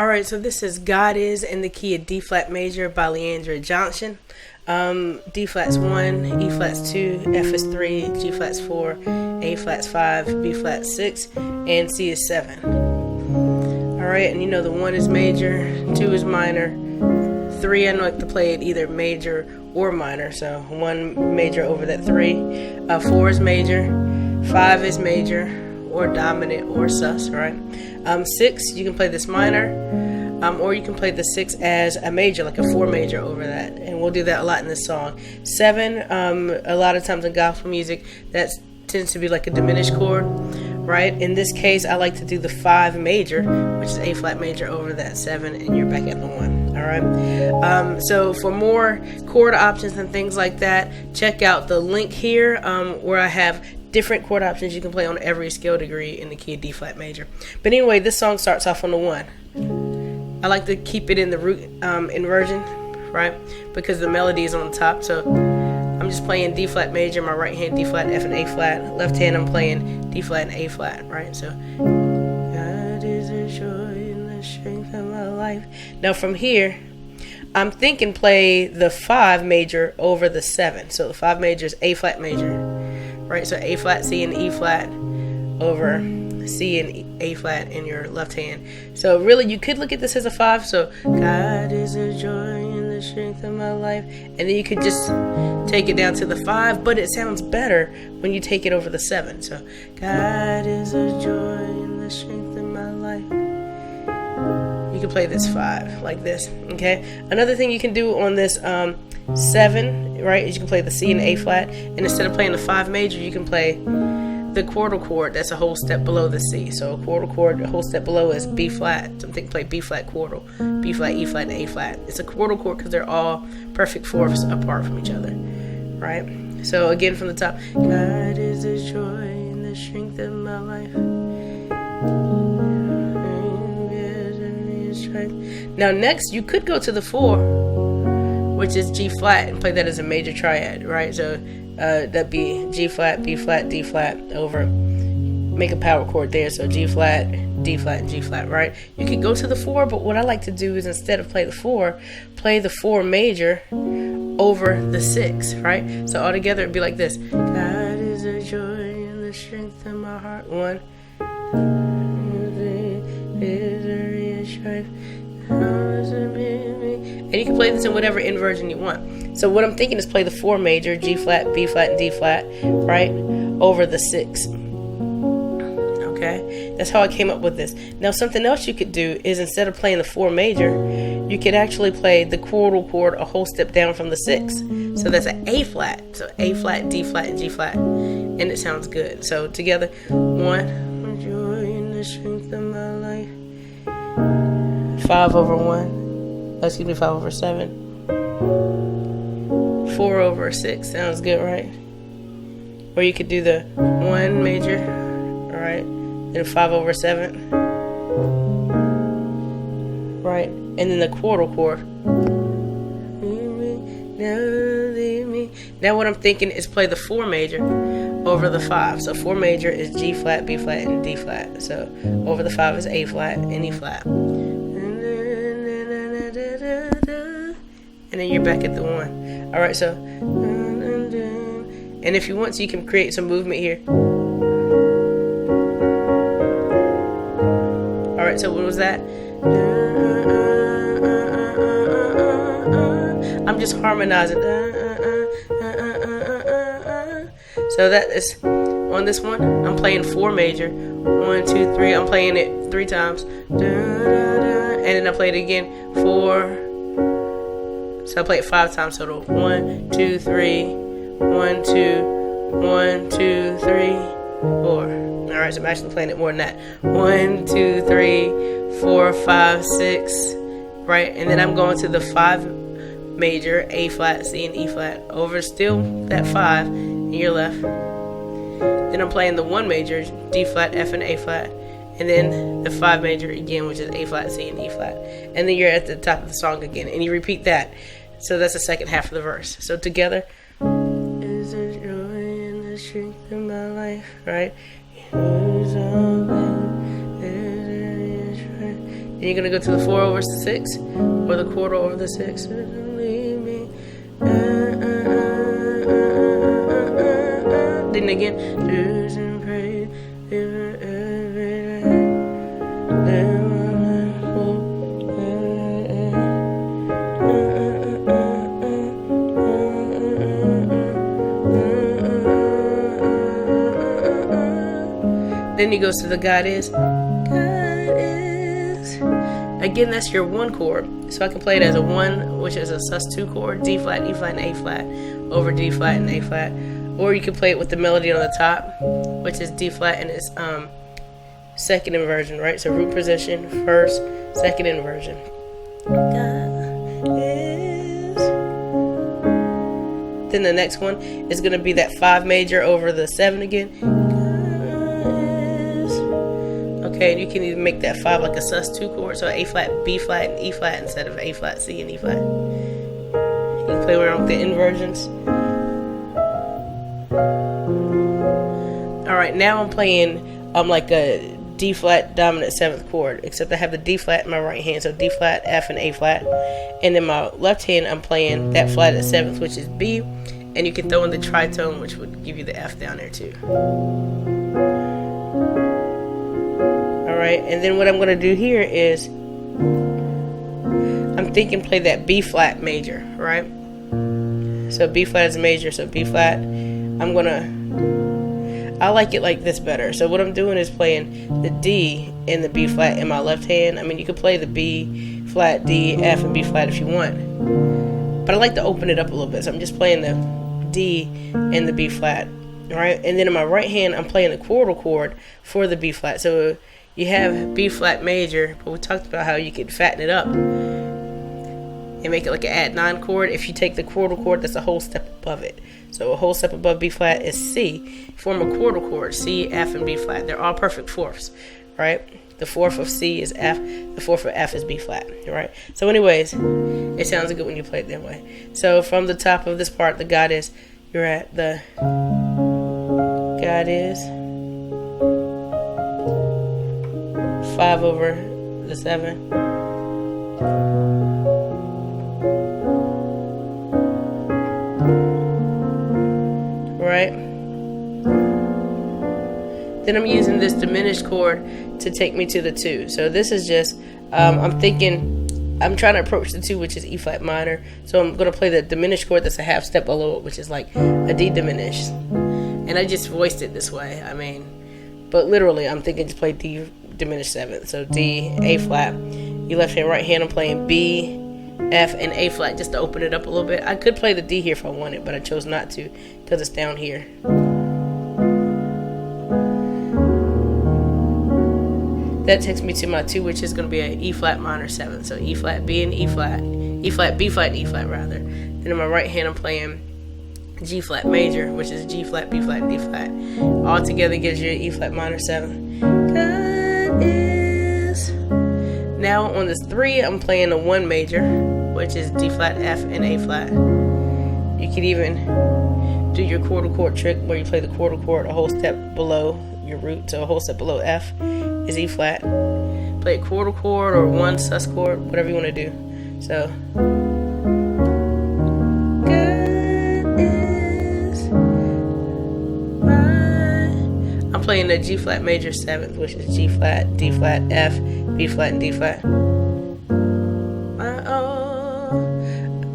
Alright, so this is God Is in the Key of D flat major by Leandria Johnson. D flat's 1, E flat's 2, F is 3, G flat's 4, A flat's 5, B flat's 6, and C is 7. Alright, and you know the 1 is major, 2 is minor, 3 I like to play it either major or minor, so 1 major over that 3, 4 is major, 5 is major, or dominant or sus, right? 6, you can play this minor, or you can play the 6 as a major, like a 4 major over that, and we'll do that a lot in this song. 7, a lot of times in gospel music, that tends to be like a diminished chord, right? In this case, I like to do the 5 major, which is A flat major over that 7, and you're back at the 1. All right. So for more chord options and things like that, check out the link here, where I have different chord options you can play on every scale degree in the key of D flat major. But anyway, this song starts off on the 1. I like to keep it in the root inversion, right? Because the melody is on the top. So I'm just playing D flat major, my right hand D flat, F and A flat. Left hand I'm playing D flat and A flat, right? So God is the joy and the strength of my life. Now from here, I'm thinking play the 5 major over the 7. So the 5 major is A flat major, right? So A flat, C, and E flat over C and A flat in your left hand. So really, you could look at this as a 5. So God is the joy and the strength of my life, and then you could just take it down to the 5. But it sounds better when you take it over the 7. So God is the joy and the strength of my life. You can play this 5 like this. Okay. Another thing you can do on this 7, right, is you can play the C and A flat, and instead of playing the 5 major, you can play the chordal chord that's a whole step below the C. So a chordal chord a whole step below is B flat. Something play B flat chordal, B flat, E flat, and A flat. It's a chordal chord because they're all perfect fourths apart from each other, right? So again, from the top, God is the joy and the strength of my life. Now next, you could go to the 4, which is G flat, and play that as a major triad, right? So that'd be G flat, B flat, D flat over, make a power chord there. So G flat, D flat, and G flat, right? You could go to the 4, but what I like to do is instead of play the 4, play the 4 major over the 6, right? So all together it'd be like this. God is the joy and the strength of my heart. 1, 2, 3, and you can play this in whatever inversion you want. So what I'm thinking is play the 4 major, G flat, B flat, and D flat, right, over the 6. Okay, that's how I came up with this. Now something else you could do is instead of playing the 4 major, you could actually play the chordal chord a whole step down from the 6. So that's an A flat. So A flat, D flat, and G flat, and it sounds good. So together, 1, joy in the strength of my life. 5 over 1. Excuse me, 5 over 7. 4 over 6. Sounds good, right? Or you could do the 1 major, alright, then 5 over 7. Right? And then the chordal chord. Now what I'm thinking is play the 4 major over the 5. So 4 major is G flat, B flat, and D flat. So over the 5 is A flat and E flat. And then you're back at the 1. Alright, so and if you want to, you can create some movement here. Alright, so what was that? I'm just harmonizing. So that is on this one, I'm playing 4 major. 1, 2, 3. I'm playing it 3 times. And then I play it again 4. So I play it 5 times total. 1, 2, 3. 1, 2, 1, 2, 3, 4. Alright, so I'm actually playing it more than that. 1, 2, 3, 4, 5, 6. Right? And then I'm going to the 5 major, A flat, C, and E flat, over still that 5 in your left. Then I'm playing the 1 major, D flat, F, and A flat. And then the 5 major again, which is A flat, C, and E flat. And then you're at the top of the song again, and you repeat that. So that's the second half of the verse. So together, is the joy and the strength of my life, right? And you're gonna go to the 4 over 6 or the quarter over the 6. Leave me. Then again. Then he goes to the God is. Again, that's your 1 chord. So I can play it as a 1, which is a sus2 chord, D flat, E flat, and A flat, over D flat and A flat. Or you can play it with the melody on the top, which is D flat and it's second inversion, right? So root position, first, second inversion. God is. Then the next one is going to be that 5 major over the 7 again. Okay, and you can even make that 5 like a sus2 chord, so A flat, B flat, and E flat instead of A flat, C, and E flat. You can play around with the inversions. Alright, now I'm playing like a D flat dominant 7th chord, except I have the D flat in my right hand, so D flat, F, and A flat. And in my left hand, I'm playing that flat at 7th, which is B, and you can throw in the tritone, which would give you the F down there too. Alright, and then what I'm going to do here is, I'm thinking play that B flat major, right? So B flat is a major, so B flat, I like it like this better. So what I'm doing is playing the D and the B flat in my left hand. I mean, you could play the B flat, D, F, and B flat if you want, but I like to open it up a little bit, so I'm just playing the D and the B flat, right? And then in my right hand, I'm playing the chordal chord for the B flat. So you have B flat major, but we talked about how you could fatten it up and make it like an add 9 chord. If you take the chordal chord, that's a whole step above it. So a whole step above B flat is C. Form a chordal chord, C, F, and B flat. They're all perfect fourths, right? The 4th of C is F, the 4th of F is B flat, right? So anyways, it sounds good when you play it that way. So from the top of this part, the God is, you're at the God is 5 over the 7. Right? Then I'm using this diminished chord to take me to the 2. So this is just, I'm trying to approach the 2, which is E flat minor. So I'm going to play the diminished chord that's a half step below it, which is like a D diminished. And I just voiced it this way. I mean, but literally I'm thinking to play D diminished 7th. So D, A flat. You left hand, right hand, I'm playing B, F, and A flat just to open it up a little bit. I could play the D here if I wanted, but I chose not to because it's down here. That takes me to my 2, which is going to be an E flat minor 7th. So E flat, B, and E flat, B flat, and E flat rather. Then in my right hand, I'm playing G flat major, which is G flat, B flat, and D flat. All together gives you an E flat minor 7th. God is. Now on this 3, I'm playing a 1 major, which is D flat, F, and A flat. You could even do your chordal chord trick where you play the chordal chord a whole step below your root, so a whole step below F is E flat. Play a chordal chord or 1 sus chord, whatever you want to do. So God is mine. I'm playing the G flat major 7th, which is G flat, D flat, F, B flat, and D flat.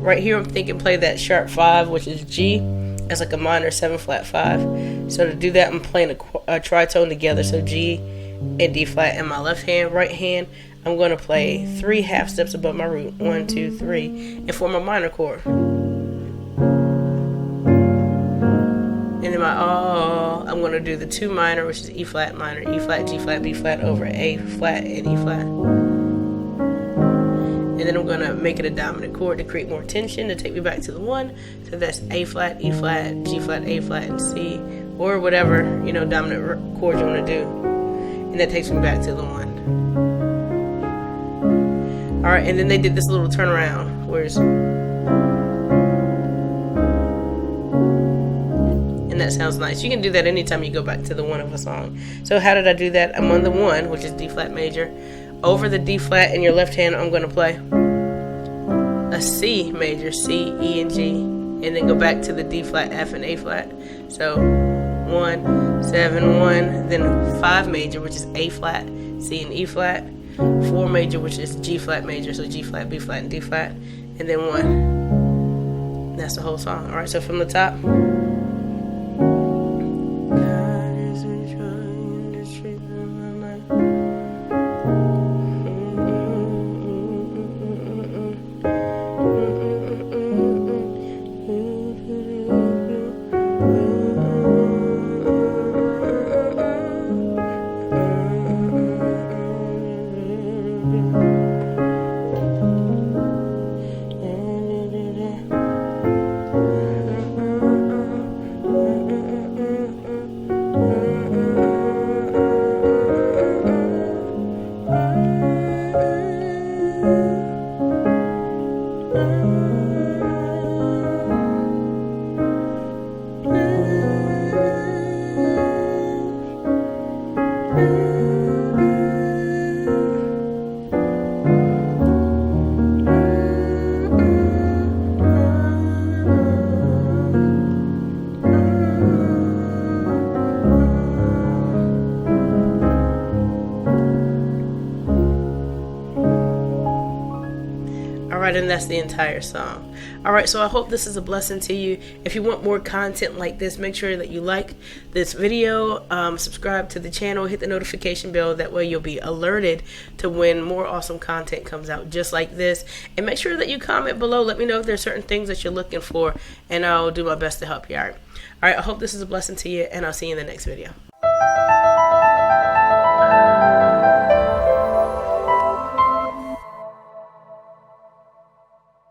Right here I'm thinking play that sharp 5, which is G. That's like a minor 7 flat 5. So to do that, I'm playing a tritone together. So G and D flat in my left hand. Right hand, I'm going to play 3 half steps above my root. 1, 2, 3, and form a minor chord. And then I'm going to do the 2 minor, which is E flat minor, E flat, G flat, B flat over A flat and E flat. And then I'm going to make it a dominant chord to create more tension to take me back to the 1. So that's A flat, E flat, G flat, A flat, and C, or whatever, dominant chord you want to do. And that takes me back to the 1. Alright, and then they did this little turnaround, and that sounds nice. You can do that anytime you go back to the 1 of a song. So how did I do that? I'm on the 1, which is D flat major, over the D flat in your left hand, I'm going to play a C major, C, E, and G, and then go back to the D flat, F, and A flat. So 1, 7, 1, then 5 major, which is A flat, C, and E flat. 4 major, which is G flat major, so G flat, B flat, and D flat, and then 1. That's the whole song. Alright, so from the top. Alright, and that's the entire song. Alright, so I hope this is a blessing to you. If you want more content like this, make sure that you like this video, subscribe to the channel, hit the notification bell. That way you'll be alerted to when more awesome content comes out just like this. And make sure that you comment below. Let me know if there's certain things that you're looking for, and I'll do my best to help you out. Alright, I hope this is a blessing to you, and I'll see you in the next video.